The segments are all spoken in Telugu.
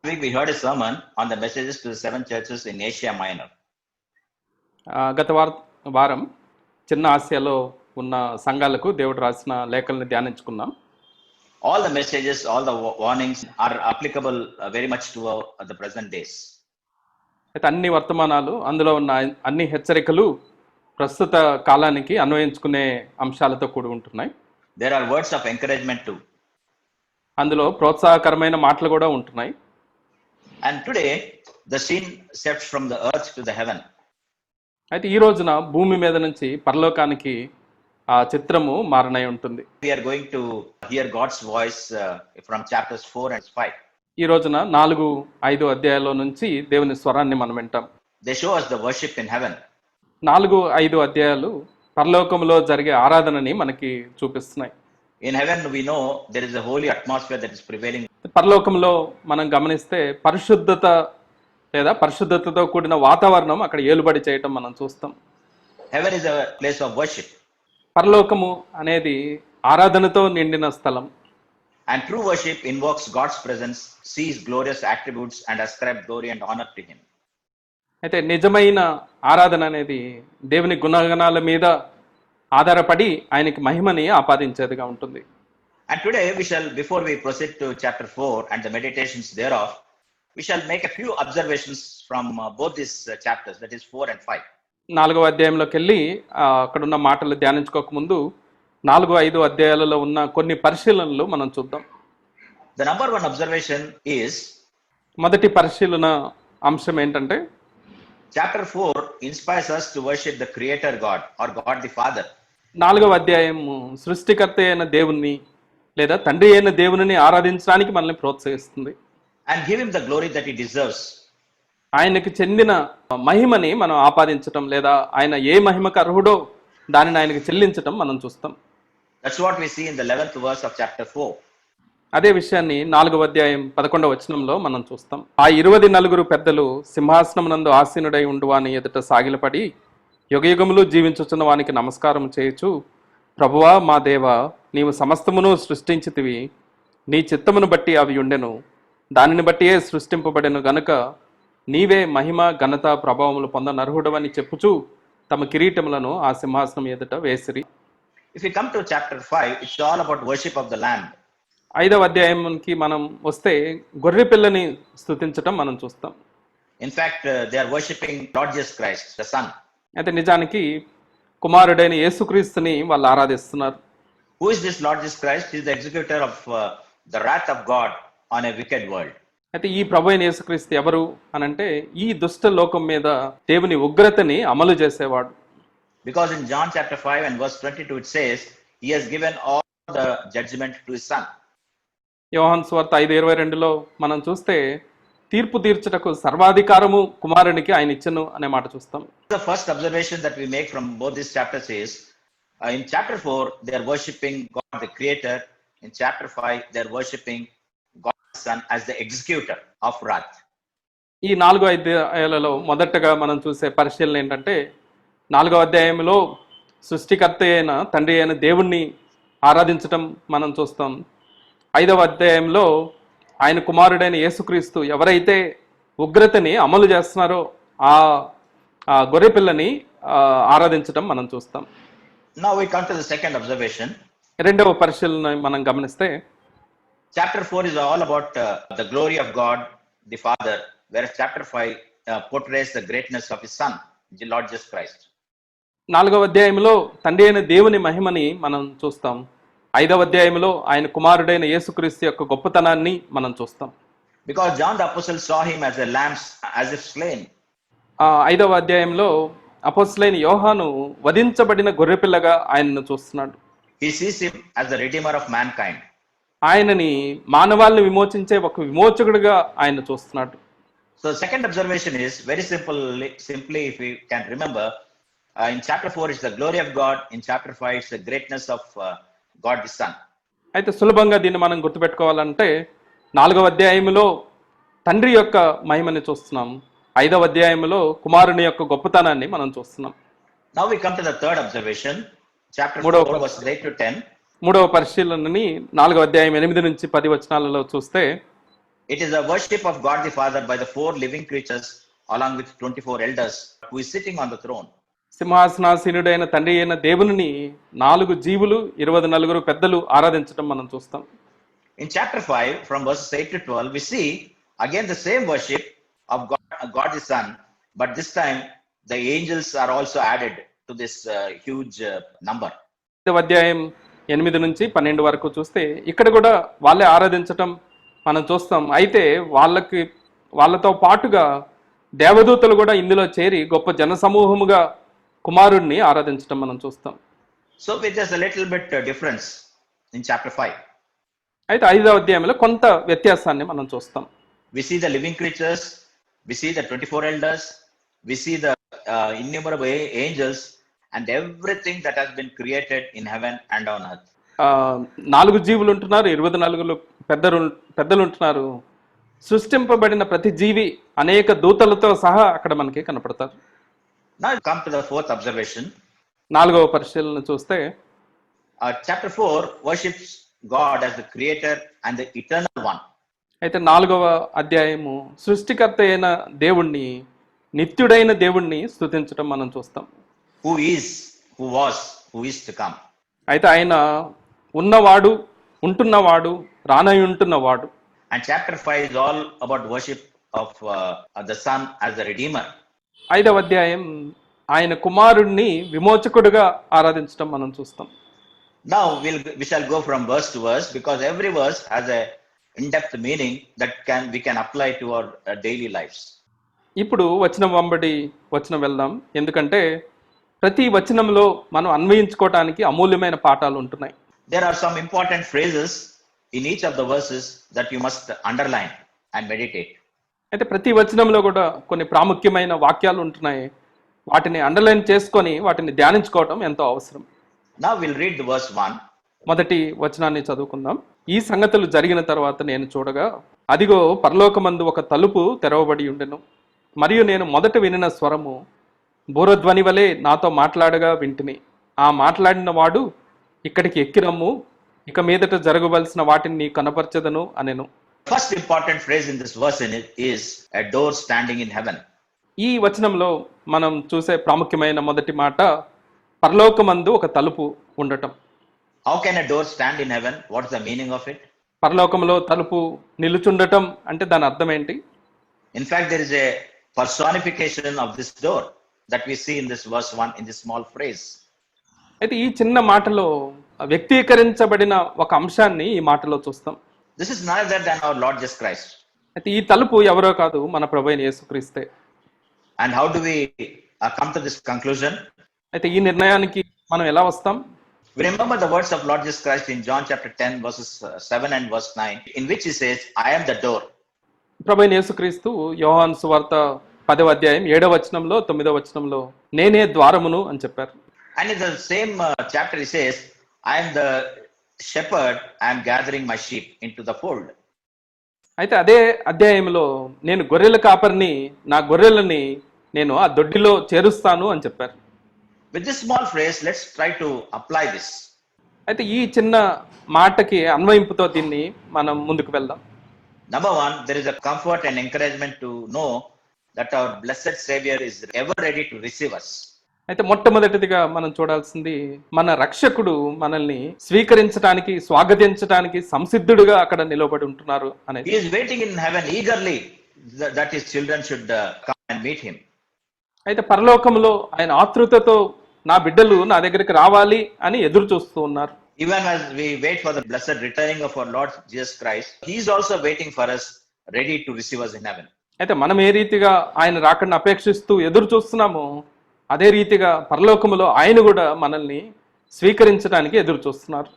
week we heard a sermon on the messages to the 7 churches in Asia Minor. గత వారం చిన్న ఆసియాలో ఉన్న సంఘాలకు దేవుడు రాసిన లేఖల్ని ధ్యానించుకున్నాం. All the messages, all the warnings are applicable very much to the present days. అయితే అన్ని వర్తమానాలు, అందులో ఉన్న అన్ని హెచ్చరికలు ప్రస్తుత కాలానికి అన్వయించుకునే అంశాలతో కూడి ఉంటున్నాయి. There are words of encouragement too. అందులో ప్రోత్సాహకరమైన మాటలు కూడా ఉంటున్నాయి. And today the scene shifts from the earth to the heaven. అయితే ఈ రోజున భూమి మీద నుంచి పరలోకానికి ఆ చిత్రము మారనై ఉంటుంది. We are going to hear God's voice from chapters 4 and 5. ఈ రోజున 4-5 అధ్యాయాల నుంచి దేవుని స్వరాన్ని మనం వింటాం. They show us the worship in heaven. 4-5 అధ్యాయాలు పరలోకంలో జరిగే ఆరాధనని మనకి చూపిస్తున్నాయి. In heaven we know there is a holy atmosphere that is prevailing. పరలోకంలో మనం గమనిస్తే పరిశుద్ధత లేదా పరిశుద్ధతతో కూడిన వాతావరణం అక్కడ ఏలుబడి చేయటం మనం చూస్తాం. Heaven is a place of worship. పరలోకము అనేది ఆరాధనతో నిండిన స్థలం. And true worship invokes God's presence, sees glorious attributes and ascribes glory and honor to him. అయితే నిజమైన ఆరాధన అనేది దేవుని గుణగణాల మీద ఆధారపడి ఆయనకి మహిమని ఆపాదించేదిగా ఉంటుంది. And today we shall, before we proceed to chapter 4 and the meditations thereof, we shall make a few observations from both these chapters, that is 4 and 5. 4వ అధ్యాయంలోకి వెళ్ళి అక్కడున్న మాటలు ధ్యానించుకోక ముందు 4-5 అధ్యాయాలలో ఉన్న కొన్ని పరిశీలనలు మనం చూద్దాం. The number one observation is, మొదటి పరిశీలన అంశం ఏంటంటే, chapter 4 inspires us to worship the creator God or God the Father. 4వ అధ్యాయము సృష్టికర్త అయిన దేవుణ్ణి లేదా తండ్రి అయిన దేవుని ఆరాధించడానికి మనల్ని ప్రోత్సహిస్తుంది. And give him the glory that he deserves. ఆయనకి చెందిన మహిమని మనం ఆపాదించటం లేదా ఆయన ఏ మహిమకు అర్హుడో దానిని ఆయనకి చెల్లించటం మనం చూస్తాం. That's what we see in the 11th verse of chapter 4. అదే విషయాన్ని 4వ అధ్యాయం 11వ వచనంలో మనం చూస్తాం. ఆ 24 పెద్దలు సింహాసనమునందు ఆసీనుడై ఉండువాని ఎదుట సాగిలపడి యుగయుగములు జీవించుచున్న వానికి నమస్కారం చేయొచ్చు. ప్రభువా మా దేవా, నీవు సమస్తమును సృష్టించితివి, నీ చిత్తమును బట్టి అవి ఉండెను, దానిని బట్టియే సృష్టింపబడెను గనుక నీవే మహిమ ఘనత ప్రభావములు పొందనర్హుడవని చెప్పుచు తమ కిరీటములను ఆ సింహాసనం ఎదుట వేసిరి. If we come to chapter 5, it's all about worship of the Lamb. 5వ అధ్యాయంకి మనం వస్తే గొర్రె పిల్లని స్తుతించటం మనం చూస్తాం. In fact, they are worshiping Lord Jesus Christ, the Son. అయితే నిజానికి కుమారుడైన యేసుక్రీస్తుని వాళ్ళు ఆరాధిస్తున్నారు. Who is this Lord Jesus Christ? He is the executor of the wrath of God on a wicked world. అయితే ఈ ప్రభు అయిన యేసుక్రీస్తు ఎవరు అనంటే ఈ దుష్ట లోకం మీద దేవుని ఉగ్రతని అమలు చేసేవాడు. Because in John chapter 5 and verse 22 it says, he has given all the judgment to his Son. యోహాను సువార్త 5:22లో మనం చూస్తే తీర్పు తీర్చుటకు సర్వాధికారము కుమారునికి ఆయన ఇచ్చెను అనే మాట చూస్తాం. The first observation that we make from both these chapters is, in chapter 4 they are worshipping God the Creator. In chapter 5 they are worshipping God the Son as the executor of wrath. ఈ 4 అధ్యాయాలలో మొదటగా మనం చూసే పరిశీలన ఏంటంటే, 4వ అధ్యాయంలో సృష్టికర్త అయిన తండ్రి అయిన దేవుణ్ణి ఆరాధించటం మనం చూస్తాం. 5వ అధ్యాయంలో ఆయన కుమారుడైన యేసుక్రీస్తు ఎవరైతే ఉగ్రతని అమలు చేస్తున్నారో ఆ గొర్రె పిల్లని ఆరాధించటం మనం చూస్తాం. Now we come to the second observation. 2వ పరిశీలన మనం గమనిస్తే, chapter 4 is all about the glory of God the Father, whereas chapter 5 portrays the greatness of his Son, the Lord Jesus Christ. 4వ అధ్యాయంలో తండ్రి అయిన దేవుని మహిమని మనం చూస్తాం. 5వ అధ్యాయంలో ఆయన కుమారుడైన యేసుక్రీస్తు యొక్క గొప్పతనాన్ని మనం చూస్తాం. Because John the apostle saw him as a lamb as if slain. 5వ అధ్యాయంలో అపోస్తలుడైన యోహాను వధించబడిన గొర్రెపిల్లగా ఆయనను చూస్తున్నాడు. He sees him as the redeemer of mankind. ఆయనని మానవాళ్ళని విమోచించే ఒక విమోచకుడిగా ఆయన చూస్తున్నాడు. So second observation is very simply if we can remember, in chapter 4 is the glory of God, in chapter 5 is the greatness of God the Son. అయితే సులభంగా దీన్ని మనం గుర్తుపెట్టుకోవాలంటే 4వ అధ్యాయంలో తండ్రి యొక్క మహిమని చూస్తున్నాం, 5వ అధ్యాయంలో కుమారుని యొక్క గొప్పతనాన్ని మనం చూస్తున్నాం. Now we come to the third observation, chapter 4 verses 8 to 10. 3వ పరిశీలనని 4వ అధ్యాయం 8 నుంచి 10 వచనాలలో చూస్తే, It is a worship of God the Father by the 4 living creatures along with 24 elders who is sitting on the throne. సింహాసనాసీనుడైన తండ్రి అయిన దేవునిని 4 జీవులు 24 పెద్దలు ఆరాధించడం మనం చూస్తాం. In chapter 5, from verses 8 to 12, we see again the same worship of God the Son, but this time the angels are also added to this huge number. అధ్యాయం 8 నుంచి 12 వరకు చూస్తే ఇక్కడ కూడా వాళ్ళే ఆరాధించటం మనం చూస్తాం. అయితే వాళ్ళతో పాటుగా దేవదూతలు కూడా ఇందులో చేరి గొప్ప జనసమూహముగా కుమారుడిని ఆరాధించటం మనం చూస్తాం. So with just a little bit difference in chapter 5. అయితే 5వ అధ్యాయంలో కొంత వ్యత్యాసాన్ని మనం చూస్తాం. We see the living creatures, we see the 24 elders, we see the innumerable angels and everything that has been created in heaven and on earth. 4 జీవులు ఉంటున్నారు, 24 పెద్దలు ఉంటున్నారు. సృష్టింపబడిన ప్రతి జీవి అనేక దూతలతో సహా అక్కడ మనకి కనపడతారు. Now come to the 4th observation. 4వ పరిశీలన చూస్తే chapter 4 worships God as the creator and the eternal one. అయితే 4వ అధ్యాయము సృష్టికర్త అయిన దేవుణ్ణి, నిత్యుడైన దేవుణ్ణి స్తుతించడం మనం చూస్తాం. Who is, who was, who is to come. అయితే ఆయన ఉన్నవాడు, ఉంటున్నవాడు, రానయుంటున్నవాడు. And chapter 5 is all about worship of the Son as the Redeemer. 5వ అధ్యాయం ఆయన కుమారుణ్ణి విమోచకుడుగా ఆరాధించడం మనం చూస్తాం. Now we shall go from verse to verse because every verse has a in-depth meaning that we can apply to our daily lives. ఇప్పుడు వచనం వెంబడి వచనం వెళ్దాం. ఎందుకంటే ప్రతి వచనంలో మనం అన్వయించుకోవడానికి అమూల్యమైన పాఠాలు ఉంటున్నాయి. There are some important phrases in each of the verses that you must underline and meditate. అయితే ప్రతి వచనంలో కూడా కొన్ని ప్రాముఖ్యమైన వాక్యాలు ఉంటున్నాయి. వాటిని అండర్లైన్ చేసుకొని వాటిని ధ్యానించుకోవడం ఎంతో అవసరం. Now we'll read the verse 1. మొదటి వచనాన్ని చదువుకుందాం. ఈ సంగతులు జరిగిన తర్వాత నేను చూడగా అదిగో పరలోకమందు ఒక తలుపు తెరవబడి ఉండెను. మరియు నేను మొదట వినిన స్వరము బూరధ్వని వలె నాతో మాట్లాడగా వింటిని. ఆ మాట్లాడిన వాడు ఇక్కడికి ఎక్కిరమ్ము, ఇక మీదట జరగవలసిన వాటిని నీ కనపరచదను అనెను. First important phrase in this verse is a door standing in heaven. ఈ వచనంలో మనం చూసే ప్రాముఖ్యమైన మొదటి మాట పరలోకమందు ఒక తలుపు ఉండటం. How can a door stand in heaven? What is the meaning of it? పరలోకంలో తలుపు నిలుచుండటం అంటే దాని అర్థం ఏంటి? In fact, there is a personification of this door that we see in this verse 1 in this small phrase. అయితే ఈ చిన్న మాటలో వ్యక్తీకరించబడిన ఒక అంశాన్ని ఈ మాటలో చూస్తాం. This is none other than our Lord Jesus Christ. అయితే ఈ తలుపు ఎవరో కాదు, మన ప్రభువైన యేసుక్రీస్తే. And how do we come to this conclusion? అయితే ఈ నిర్ణయానికి మనం ఎలా వస్తాం? We remember the words of Lord Jesus Christ in John chapter 10 verses 7 and verse 9 in which he says, I am the door. ప్రభువైన యేసుక్రీస్తు యోహాను సువార్త 10వ అధ్యాయం 7వ వచనంలో 9వ వచనంలో నేనే ద్వారమును అని చెప్పారు. And in the same chapter he says, I am the shepherd, I am gathering my sheep into the fold. అయితే అదే అధ్యాయంలో నేను గొర్రెల కాపరిని, నా గొర్రెలని నేను ఆ దొడ్డిలో చేరుస్తాను అని చెప్పారు. With this small phrase, let's try to apply this. అయితే ఈ చిన్న మాటకి అన్వయింపుతో దీన్ని మనం ముందుకు వెళ్దాం. Number one, there is a comfort and encouragement to know that our blessed Savior is ever ready to receive us. అయితే మొట్టమొదటిదిగా మనం చూడాల్సింది మన రక్షకుడు మనల్ని స్వీకరించడానికి, స్వాగతించడానికి సంసిద్ధుడుగా అక్కడ నిలబడి ఉంటున్నారు అనేది. He is waiting in heaven eagerly that his children should come and meet him. అయితే పరలోకంలో ఆయన ఆతృతతో నా బిడ్డలు నా దగ్గరికి రావాలి అని ఎదురు చూస్తూ ఉన్నారు. Even as we wait for the blessed returning of our Lord Jesus Christ, he is also waiting for us, ready to receive us in heaven. అయితే మనం ఏ రీతిగా ఆయన రాకడను అపేక్షిస్తూ ఎదురు చూస్తున్నామో అదే రీతిగా పరలోకములో ఆయన కూడా మనల్ని స్వీకరించడానికి ఎదురు చూస్తున్నారు.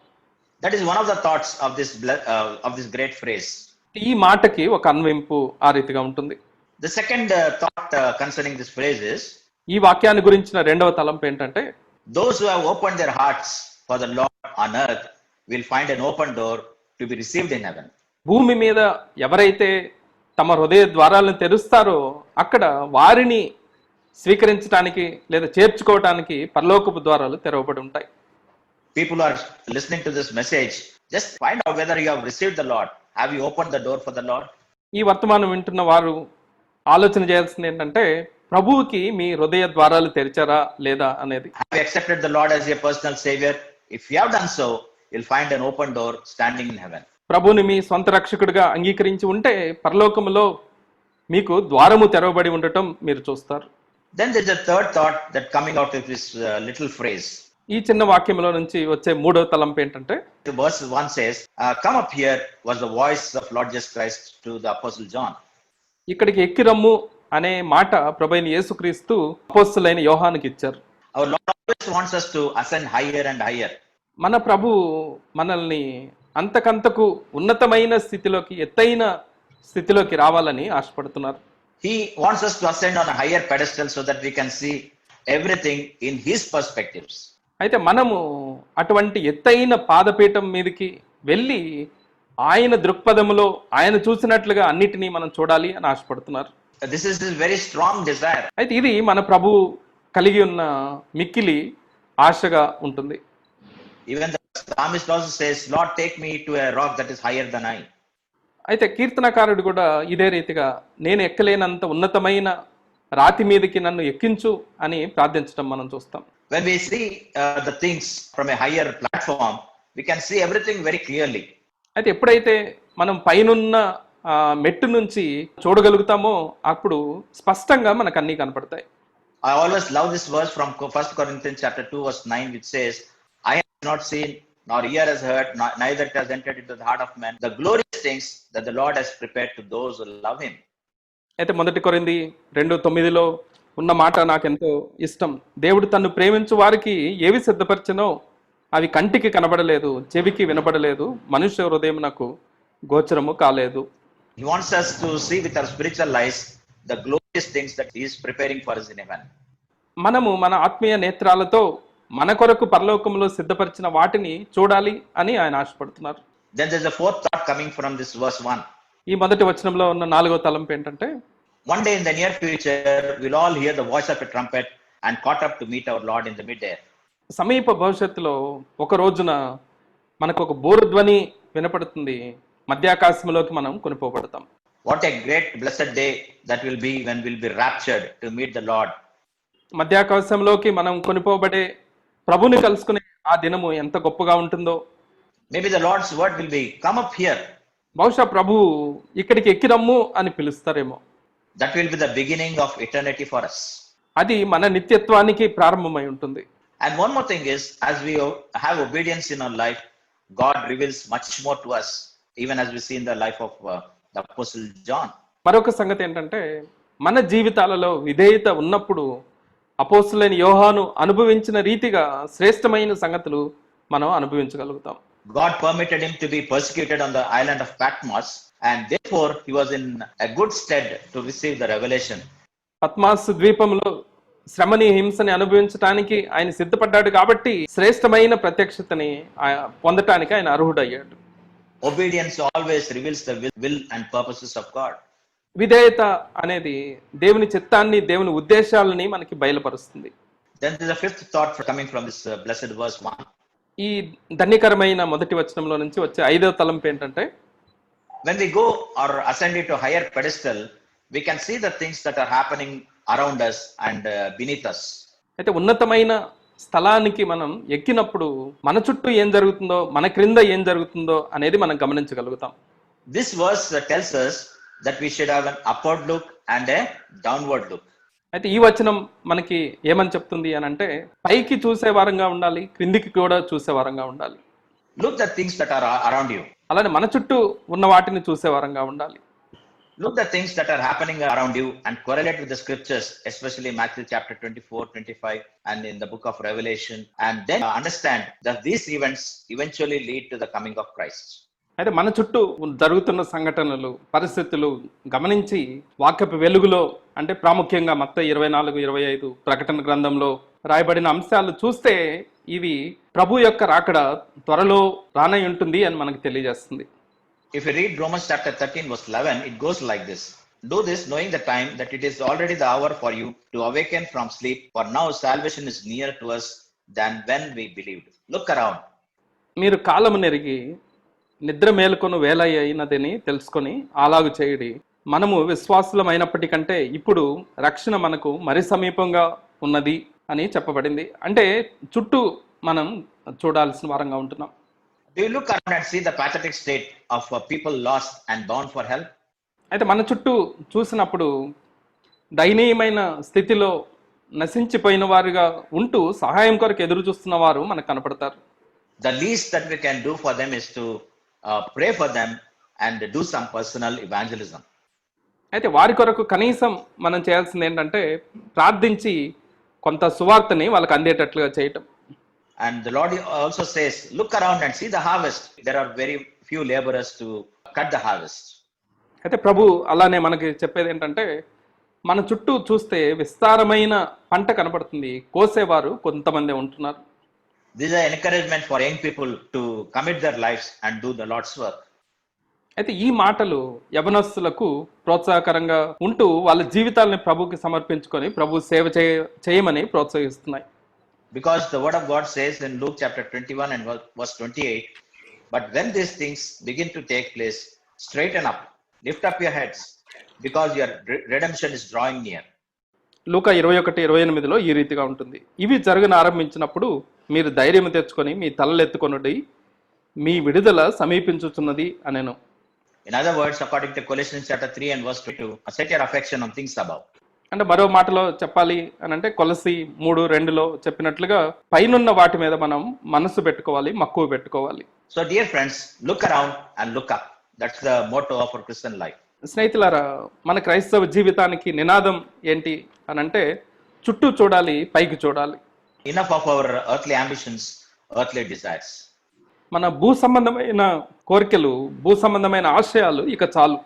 That is one of the thoughts of this great phrase. ఈ మాటకి ఒక అన్వయింపు ఆ రీతిగా ఉంటుంది. The second thought concerning this phrase is, ఈ వాక్యాన్ని గురించిన రెండవ తలంపు ఏంటంటే, those who have opened their hearts for the Lord on earth will find an open door to be received in heaven. భూమి మీద ఎవరైతే తమ హృదయ ద్వారాలను తెరుస్తారో అక్కడ వారిని స్వీకరించడానికి లేదా చేర్చుకోవడానికి పరలోకపు ద్వారాలు తెరవబడి ఉంటాయి. People are listening to this message. Just find out whether you have received the Lord. Have you opened the door for the Lord? ఈ వర్తమానం వింటున్న వారు ఆలోచన చేయాల్సింది ఏంటంటే ప్రభువుకి మీ హృదయ ద్వారాలు తెరిచారా లేదా అనేది. Have you accepted the Lord as your personal Savior? If you have done so, you'll find an open door standing in heaven. ప్రభువుని మీ సొంత రక్షకుడిగా అంగీకరించి ఉంటే పరలోకములో మీకు ద్వారము తెరవబడి ఉండటం మీరు చూస్తారు. Then there's a third thought that coming out of this little phrase. ఈ చిన్న వాక్యంలో నుంచి వచ్చే మూడవ తలంపు ఏంటంటే, Verse 1 says, come up here was the voice of Lord Jesus Christ to the Apostle John. ఇక్కడికి ఎక్కి రమ్ము అనే మాట ప్రభువైన యేసుక్రీస్తు అపోస్తలుడైన యోహానుకి ఇచ్చారు. Our Lord always wants us to ascend higher and higher. మన ప్రభు మనల్ని అంతకంతకు ఉన్నతమైన స్థితిలోకి, ఎత్తైన స్థితిలోకి రావాలని ఆశపడుతున్నారు. He wants us to ascend on a higher pedestal so that we can see everything in His perspectives. అయితే మనము అటువంటి ఎత్తైన పాదపీఠం మీదకి వెళ్ళి ఆయన దృక్పథములో ఆయన చూసినట్లుగా అన్నిటినీ మనం చూడాలి అని ఆశపడుతున్నారు. This is His very strong desire. అయితే ఇది మన ప్రభు కలిగి ఉన్న మిక్కిలి ఆశగా ఉంటుంది. Even the psalmist also says, Lord, take me to a rock that is higher than I. అయితే కీర్తనకారుడు కూడా ఇదే రీతిగా నేను ఎక్కలేనంత ఉన్నతమైన రాతి మీదకి నన్ను ఎక్కించు అని ప్రార్థించడం మనం చూస్తాం. When we see the things from a higher platform, we can see everything very clearly. అయితే ఎప్పుడైతే మనం పైనున్న మెట్టు నుంచి చూడగలుగుతామో అప్పుడు స్పష్టంగా మనకు అన్నీ కనపడతాయి. I always love this verse from 1 Corinthians chapter 2 verse 9, which says, I have not seen, nor ear has heard, neither it has entered into the heart of man, the glorious things that the Lord has prepared to those who love Him. అయితే 1 కొరింథీ 2:9 ఉన్న మాట నాకెంతో ఇష్టం. దేవుడు తన్ను ప్రేమించు వారికి ఏవి సిద్ధపరిచినో అవి కంటికి కనబడలేదు, చెవికి వినబడలేదు, మనుష్య హృదయమునకు గోచరము కాలేదు. He wants us to see with our spiritual eyes the glorious things that He is preparing for us in heaven. మనము మన ఆత్మీయ నేత్రాలతో మన కొరకు పరలోకంలో సిద్ధపరిచిన వాటిని చూడాలి అని ఆయన ఆశపడుతున్నారు. Then there's a fourth thought coming from this verse 1. ఈ మొదటి వచనంలో ఉన్న 4వ తలంపు ఏంటంటే, one day in the near future we'll all hear the voice of a trumpet and caught up to meet our Lord in the midair. సమీప భవిష్యత్తులో ఒక రోజున మనకు ఒక బూరధ్వని వినపడుతుంది, మధ్యాకాశంలోకి మనం కొనిపోబడతాం. What a great blessed day that will be when we'll be raptured to meet the Lord. మధ్యాకాశంలోకి మనం కొనిపోబడే ప్రభుని కలుసుకునే ఆ దినము ఎంత గొప్పగా ఉంటుందో. Maybe the Lord's word will be, come up here. బహుశా ప్రభు ఇక్కడికి ఎక్కిరమ్ము అని పిలుస్తారేమో. That will be the beginning of eternity for us. అది మన నిత్యత్వానికి ప్రారంభమై ఉంటుంది. And one more thing is, as we have obedience in our life, God reveals much more to us, even as we see in the life of the Apostle John. మరొక సంగతి ఏంటంటే, మన జీవితాలలో విధేయత ఉన్నప్పుడు అపోస్తలుడైన యోహాను అనుభవించిన రీతిగా శ్రేష్టమైన సంగతులు మనం అనుభవించగలుగుతాం. God permitted him to be persecuted on the island of Patmos, and therefore he was in a good stead to receive the revelation. Padma's ద్వీపంలో శ్రమని, హింసని అనుభవించడానికి ఆయన సిద్ధపడ్డాడు కాబట్టి శ్రేష్టమైన ప్రత్యక్షతని పొందటానికి ఆయన అర్హుడయ్యాడు. Obedience always reveals the will and purposes of God. విధేయత అనేది దేవుని చిత్తాన్ని, దేవుని ఉద్దేశాలని మనకి బయలుపరుస్తుంది. Then there's a fifth thought coming from this blessed verse 1. ఈ ధన్యకరమైన మొదటి వచనంలో నుంచి వచ్చే 5వ తలంపు ఏంటంటే, when we go or ascend into higher pedestal, we can see the things that are happening around us and beneath us. అయితే ఉన్నతమైన స్థలానికి మనం ఎక్కినప్పుడు మన చుట్టూ ఏం జరుగుతుందో, మన క్రింద ఏం జరుగుతుందో అనేది మనం గమనించగలుగుతాం. This verse tells us that we should have an upward look and a downward look. అయితే ఈ వచనం మనకి ఏమని చెప్తుంది అని అంటే, పైకి చూసే వారంగా ఉండాలి, క్రిందికి కూడా చూసే వారంగా ఉండాలి. Look at things that are around you. అలానే మన చుట్టూ ఉన్న వాటిని చూసే వారంగా ఉండాలి. Look at things that are happening around you and correlate with the scriptures, especially Matthew chapter 24, 25 and in the book of Revelation, and then understand that these events eventually lead to the coming of Christ. అయితే మన చుట్టూ జరుగుతున్న సంఘటనలు, పరిస్థితులు గమనించి వాక్యపు వెలుగులో, అంటే ప్రాముఖ్యంగా మత్తయి 24-25 ప్రకటన గ్రంథంలో రాయబడిన అంశాలు చూస్తే ఇవి ప్రభు యొక్క రాకడ త్వరలో రానై ఉంటుంది అని మనకు తెలియజేస్తుంది. If you read Romans chapter 13 verse 11, it goes like this. Do this knowing the time that it is already the hour for you to awaken from sleep, for now salvation is nearer to us than when we believed. Look around. మీరు కాలము నెరిగి నిద్ర మేలుకొను వేళ అయినదని తెలుసుకొని అలాగు చేయుడి. మనము విశ్వాసులమైనప్పటికంటే ఇప్పుడు రక్షణ మనకు మరి సమీపంగా ఉన్నది అని చెప్పబడింది. అంటే చుట్టూ మనం చూడాల్సిన వారంగా ఉంటున్నాం. Do you look around and see the pathetic state of people lost and bound for help? అయితే మన చుట్టూ చూసినప్పుడు దయనీయమైన స్థితిలో నశించిపోయిన వారుగా ఉంటూ సహాయం కొరకు ఎదురు చూస్తున్న వారు మనకు కనపడతారు. The least that we can do for them is to pray for them and do some personal evangelism. అయితే వారి కొరకు కనీసం మనం చేయాల్సింది ఏంటంటే ప్రార్థించి కొంత సువార్తని వాళ్ళకి అందేటట్లుగా చేయటం. And the Lord also says, look around and see the harvest. There are very few laborers to cut the harvest. అయితే ప్రభు అలానే మనకి చెప్పేది ఏంటంటే మన చుట్టూ చూస్తే విస్తారమైన పంట కనపడుతుంది, కోసేవారు కొంతమంది ఉంటున్నారు. This is an encouragement for young people to commit their lives and do the Lord's work. అయితే ఈ మాటలు యవనస్తులకు ప్రోత్సాహకరంగా ఉంటూ వాళ్ళ జీవితాలని ప్రభుకి సమర్పించుకొని ప్రభు సేవ చేయమని ప్రోత్సహిస్తున్నాయి. Because the word of God says in Luke chapter 21 and verse 28, but when these things begin to take place, straighten up, lift up your heads, because your redemption is drawing near. లూకా 21:28లో ఈ రీతిగా ఉంటుంది. ఇవి జరగను ఆరంభించినప్పుడు మీరు ధైర్యం తెచ్చుకొని మీ తలలెత్తుకొనుడి, మీ విడుదల సమీపించుచున్నది అనెను. In other words, according to Colossians chapter 3 and verse 22, set your affection on things above. అంటే మరో మాటలో చెప్పాలి అని అంటే కొలసి 3:2లో చెప్పినట్లుగా పైనున్న వాటి మీద మనం మనసు పెట్టుకోవాలి, మక్కువ పెట్టుకోవాలి. So dear friends, look around and look up. That's the motto of our Christian life. స్నేహితులారా, మన క్రైస్తవ జీవితానికి నినాదం ఏంటి అని అంటే చుట్టూ చూడాలి, పైకి చూడాలి. Enough of our earthly ambitions, earthly desires. మన భూ సంబంధమైన కోరికలు, భూ సంబంధమైన ఆశయాలు ఇక చాలు.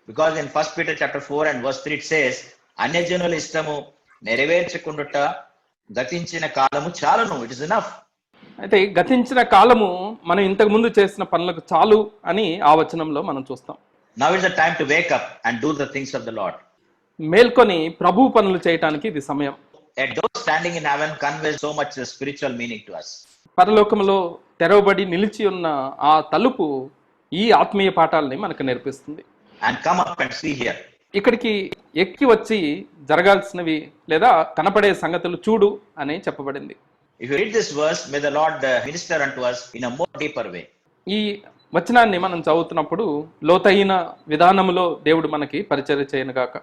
Because in 1 Peter chapter 4 and verse 3 it says, అన్యజనుల ఇష్టము నెరవేర్చకుండుట గతించిన కాలము చాలును. It is enough. అయితే గతించిన కాలము మనం ఇంతకు ముందు చేసిన పనులకు చాలు అని ఆ వచనంలో మనం చూస్తాం. Now is the time to wake up and do the things of the Lord. మేల్కొని ప్రభు పనులు చేయడానికి ఇది సమయం. A door standing in heaven conveys so much spiritual meaning to us. పరలోకములో తెరవబడి నిలిచి ఉన్న ఆ తలుపు ఈ ఆత్మీయ పాఠాలని మనకు నేర్పిస్తుంది. And come up and see here. ఇక్కడికి ఎక్కి వచ్చి జరగాల్సినవి లేదా కనపడే సంగతులు చూడు అని చెప్పబడింది. If you read this verse, may the Lord minister unto us in a more deeper way. ఈ వచనాన్ని మనం చదువుతున్నప్పుడు లోతైన విధానములో దేవుడు మనకి పరిచర్య చేయనుగాక.